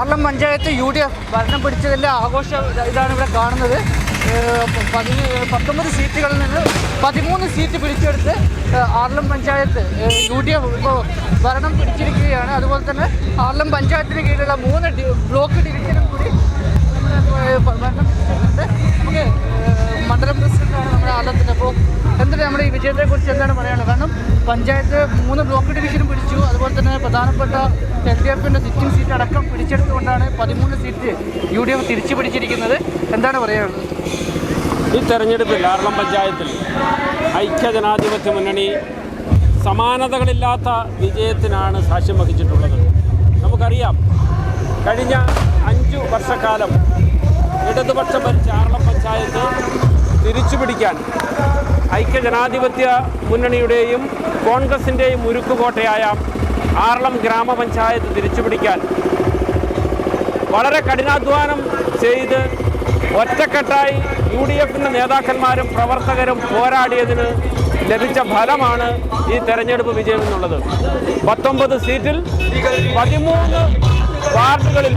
ആർലം panchayat UDF ഭരണം പിടിച്ചതിൻ്റെ ആഘോഷ ഇതാണ് ഇവിടെ കാണുന്നത്. 19 സീറ്റുകളിൽ നിന്ന് 13 സീറ്റ് പിടിച്ചെടുത്ത് ആർലം പഞ്ചായത്ത് UDF ഇപ്പോൾ ഭരണം പിടിച്ചിരിക്കുകയാണ്. അതുപോലെ തന്നെ ആർലം പഞ്ചായത്തിന് കീഴിലുള്ള 3 ബ്ലോക്ക് ഡിവിഷനും കൂടി ഭരണം നമുക്ക് മണ്ഡലം പ്രസിഡന്റാണ് നമ്മുടെ ആർലത്തിൻ്റെ. അപ്പോൾ എന്താണ് നമ്മുടെ ഈ വിജയത്തെക്കുറിച്ച് എന്താണ് പറയാനുള്ളത്? കാരണം പഞ്ചായത്ത് 3 ബ്ലോക്ക് ഡിവിഷനും പിടിച്ചു. അതുപോലെ തന്നെ പ്രധാനപ്പെട്ട LDFിൻ്റെ സിറ്റിംഗ് സീറ്റ് അടക്കം പിടിച്ചെടുത്തുകൊണ്ടാണ് 13 സീറ്റ് UDF തിരിച്ചു പിടിച്ചിരിക്കുന്നത്. എന്താണ് പറയാനുള്ളത്? ഈ തെരഞ്ഞെടുപ്പിൽ ആർലം പഞ്ചായത്തിൽ ഐക്യജനാധിപത്യ മുന്നണി സമാനതകളില്ലാത്ത വിജയത്തിനാണ് സാക്ഷ്യം വഹിച്ചിട്ടുള്ളത്. നമുക്കറിയാം, കഴിഞ്ഞ 5 വർഷക്കാലം ഇടതുപക്ഷം ഭരിച്ച ആർലം പഞ്ചായത്ത് തിരിച്ചുപിടിക്കാൻ ഐക്യജനാധിപത്യ മുന്നണിയുടെയും കോൺഗ്രസിൻ്റെയും ഉരുക്കുകോട്ടയായ ആർലം ഗ്രാമപഞ്ചായത്ത് തിരിച്ചുപിടിക്കാൻ വളരെ കഠിനാധ്വാനം ചെയ്ത് ഒറ്റക്കെട്ടായി UDFിൻ്റെ നേതാക്കന്മാരും പ്രവർത്തകരും പോരാടിയതിന് ലഭിച്ച ഫലമാണ് ഈ തെരഞ്ഞെടുപ്പ് വിജയം എന്നുള്ളത്. 19 സീറ്റിൽ 13 വാർഡുകളിൽ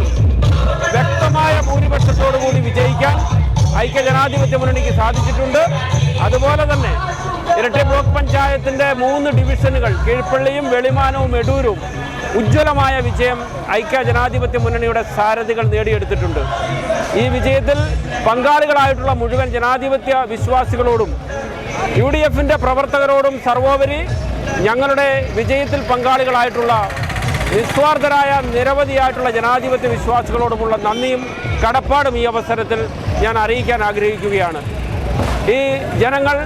വ്യക്തമായ ഭൂരിപക്ഷത്തോടുകൂടി വിജയിക്കാൻ ഐക്യജനാധിപത്യ മുന്നണിക്ക് സാധിച്ചിട്ടുണ്ട്. അതുപോലെ തന്നെ ഇരട്ടി ബ്ലോക്ക് പഞ്ചായത്തിൻ്റെ 3 ഡിവിഷനുകൾ കീഴ്പള്ളിയും വെളിമാനവും എടൂരും ഉജ്ജ്വലമായ വിജയം ഐക്യജനാധിപത്യ മുന്നണിയുടെ സാരഥികൾ നേടിയെടുത്തിട്ടുണ്ട്. ഈ വിജയത്തിൽ പങ്കാളികളായിട്ടുള്ള മുഴുവൻ ജനാധിപത്യ വിശ്വാസികളോടും UDFിൻ്റെ പ്രവർത്തകരോടും സർവോപരി ഞങ്ങളുടെ വിജയത്തിൽ പങ്കാളികളായിട്ടുള്ള നിസ്വാർത്ഥരായ നിരവധിയായിട്ടുള്ള ജനാധിപത്യ വിശ്വാസികളോടുമുള്ള നന്ദിയും കടപ്പാടും ഈ അവസരത്തിൽ ഞാൻ അറിയിക്കാൻ ആഗ്രഹിക്കുകയാണ്. ഈ ജനങ്ങൾ,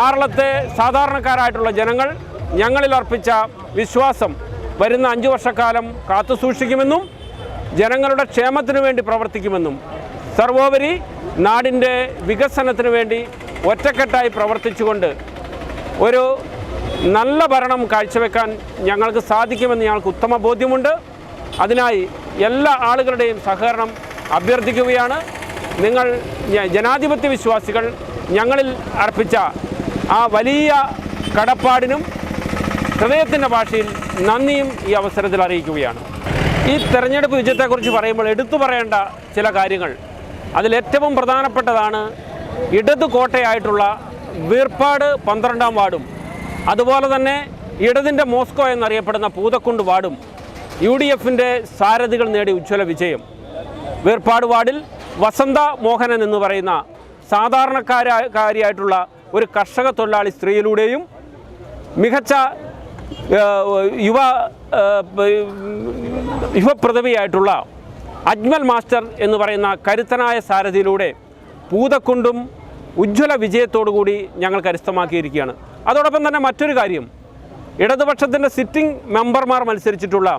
ആർലത്തെ സാധാരണക്കാരായിട്ടുള്ള ജനങ്ങൾ ഞങ്ങളിൽ അർപ്പിച്ച വിശ്വാസം വരുന്ന 5 വർഷക്കാലം കാത്തുസൂക്ഷിക്കുമെന്നും ജനങ്ങളുടെ ക്ഷേമത്തിനു വേണ്ടി പ്രവർത്തിക്കുമെന്നും സർവോപരി നാടിൻ്റെ വികസനത്തിനു വേണ്ടി ഒറ്റക്കെട്ടായി പ്രവർത്തിച്ചുകൊണ്ട് ഒരു നല്ല ഭരണം കാഴ്ചവെക്കാൻ ഞങ്ങൾക്ക് സാധിക്കുമെന്ന് ഞങ്ങൾക്ക് ഉത്തമ ബോധ്യമുണ്ട്. അതിനായി എല്ലാ ആളുകളുടെയും സഹകരണം അഭ്യർത്ഥിക്കുകയാണ്. നിങ്ങൾ ജനാധിപത്യ വിശ്വാസികൾ ഞങ്ങളിൽ അർപ്പിച്ച ആ വലിയ കടപ്പാടിനും ഹൃദയത്തിൻ്റെ ഭാഷയിൽ നന്ദിയും ഈ അവസരത്തിൽ അറിയിക്കുകയാണ്. ഈ തെരഞ്ഞെടുപ്പ് വിജയത്തെക്കുറിച്ച് പറയുമ്പോൾ എടുത്തു പറയേണ്ട ചില കാര്യങ്ങൾ, അതിലേറ്റവും പ്രധാനപ്പെട്ടതാണ് ഇടതു കോട്ടയായിട്ടുള്ള വീർപ്പാട് 12-ാം വാർഡും അതുപോലെ തന്നെ ഇടതിൻ്റെ മോസ്കോ എന്നറിയപ്പെടുന്ന പൂതക്കുണ്ട് വാർഡും UDFിൻ്റെ സാരഥികൾ നേടിയ ഉജ്ജ്വല വിജയം. വീർപ്പാട് വാർഡിൽ വസന്ത മോഹനൻ എന്ന് പറയുന്ന സാധാരണക്കാരിയായിട്ടുള്ള ഒരു കർഷക തൊഴിലാളി സ്ത്രീയിലൂടെയും മികച്ച യുവപ്രതിഭയായിട്ടുള്ള അജ്മൽ മാസ്റ്റർ എന്ന് പറയുന്ന കരുത്തനായ സാരഥിയിലൂടെ പൂതക്കുണ്ടും ഉജ്ജ്വല വിജയത്തോടുകൂടി ഞങ്ങൾ കരസ്ഥമാക്കിയിരിക്കുകയാണ്. അതോടൊപ്പം തന്നെ മറ്റൊരു കാര്യം, ഇടതുപക്ഷത്തിൻ്റെ സിറ്റിംഗ് മെമ്പർമാർ മത്സരിച്ചിട്ടുള്ള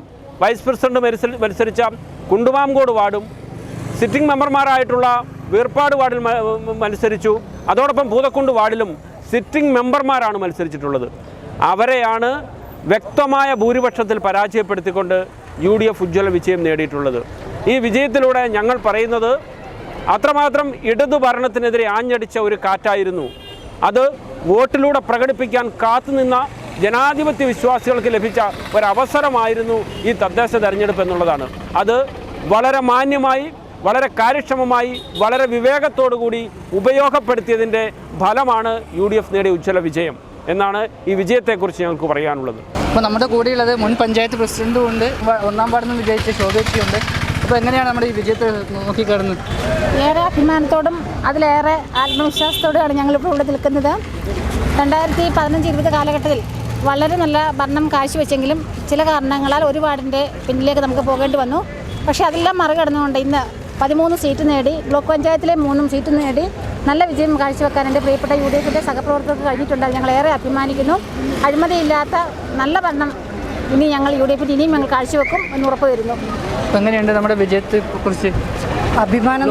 വൈസ് പ്രസിഡന്റ് മത്സരിച്ച കുണ്ടുമാംകോട് വാർഡും സിറ്റിംഗ് മെമ്പർമാരായിട്ടുള്ള വീർപ്പാട് വാർഡിൽ മത്സരിച്ചു. അതോടൊപ്പം പൂതക്കുണ്ട് വാർഡിലും സിറ്റിംഗ് മെമ്പർമാരാണ് മത്സരിച്ചിട്ടുള്ളത്. അവരെയാണ് വ്യക്തമായ ഭൂരിപക്ഷത്തിൽ പരാജയപ്പെടുത്തിക്കൊണ്ട് UDF ഉജ്ജ്വല വിജയം നേടിയിട്ടുള്ളത്. ഈ വിജയത്തിലൂടെ ഞങ്ങൾ പറയുന്നത് അത്രമാത്രം ഇടതു ഭരണത്തിനെതിരെ ആഞ്ഞടിച്ച ഒരു കാറ്റായിരുന്നു. അത് വോട്ടിലൂടെ പ്രകടിപ്പിക്കാൻ കാത്തുനിന്ന ജനാധിപത്യ വിശ്വാസികൾക്ക് ലഭിച്ച ഒരവസരമായിരുന്നു ഈ തദ്ദേശ തെരഞ്ഞെടുപ്പ് എന്നുള്ളതാണ്. അത് വളരെ മാന്യമായി, വളരെ കാര്യക്ഷമമായി, വളരെ വിവേകത്തോടുകൂടി ഉപയോഗപ്പെടുത്തിയതിൻ്റെ ഫലമാണ് UDF നേടിയ ഉജ്ജ്വല വിജയം എന്നാണ് ഈ വിജയത്തെക്കുറിച്ച് ഞങ്ങൾക്ക് പറയാനുള്ളത്. അപ്പോൾ നമ്മുടെ കൂടെയുള്ളത് മുൻ പഞ്ചായത്ത് പ്രസിഡന്റും ഉണ്ട്, 1-ാം വാർഡിൽ നിന്ന് വിജയിച്ച ശോഭേച്ചിയുണ്ട്. അപ്പോൾ എങ്ങനെയാണ് നമ്മുടെ ഈ വിജയത്തെ നോക്കിക്കാണുന്നത്? ഏറെ അഭിമാനത്തോടും അതിലേറെ ആത്മവിശ്വാസത്തോടുമാണ് ഞങ്ങളിപ്പോൾ ഇവിടെ നിൽക്കുന്നത്. 2015-20 കാലഘട്ടത്തിൽ വളരെ നല്ല ഭരണം കാഴ്ചവെച്ചെങ്കിലും ചില കാരണങ്ങളാൽ ഒരു വാർഡിൻ്റെ പിന്നിലേക്ക് നമുക്ക് പോകേണ്ടി വന്നു. പക്ഷേ അതെല്ലാം മറികടന്നുകൊണ്ട് ഇന്ന് 13 സീറ്റ് നേടി, ബ്ലോക്ക് പഞ്ചായത്തിലെ 3 സീറ്റ് നേടി നല്ല വിജയം കാഴ്ചവെക്കാൻ എൻ്റെ പ്രിയപ്പെട്ട UDFിൻ്റെ സഹപ്രവർത്തകർക്ക് കഴിഞ്ഞിട്ടുണ്ട്. ഞങ്ങളേറെ അഭിമാനിക്കുന്നു. അഴിമതിയില്ലാത്ത നല്ല ഭരണം ഇനി ഞങ്ങൾ UDFിന് ഇനിയും ഞങ്ങൾ കാഴ്ചവെക്കും എന്ന് ഉറപ്പ് വരുന്നു. എങ്ങനെയുണ്ട് നമ്മുടെ വിജയത്തെ കുറിച്ച്? അഭിമാനം.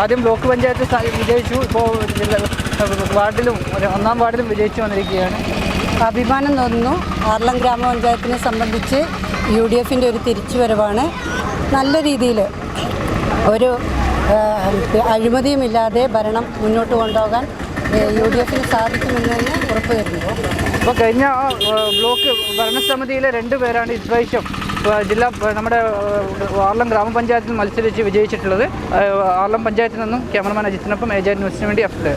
ആദ്യം ബ്ലോക്ക് പഞ്ചായത്ത് വിജയിച്ചു, ഇപ്പോൾ വാർഡിലും 1-ാം വാർഡിലും വിജയിച്ചു വന്നിരിക്കുകയാണ്. അഭിമാനം തോന്നുന്നു. ആർലം ഗ്രാമപഞ്ചായത്തിനെ സംബന്ധിച്ച് UDFിൻ്റെ ഒരു തിരിച്ചുവരവാണ്. നല്ല രീതിയിൽ ഒരു അഴിമതിയുമില്ലാതെ ഭരണം മുന്നോട്ട് കൊണ്ടുപോകാൻ UDFിന് സാധിക്കുമെന്ന് തന്നെ ഉറപ്പ് വരുന്നു. അപ്പോൾ കഴിഞ്ഞ ബ്ലോക്ക് ഭരണസമിതിയിലെ 2 പേരാണ് ഇപ്രാവശ്യം ജില്ലാ നമ്മുടെ ആർലം ഗ്രാമപഞ്ചായത്തിൽ മത്സരിച്ച് വിജയിച്ചിട്ടുള്ളത്. ആർലം പഞ്ചായത്തിൽ നിന്നും ക്യാമറമാൻ അജിത്തിനൊപ്പം ഏജാൻ ന്യൂസിന് വേണ്ടി അഫ്ലേ.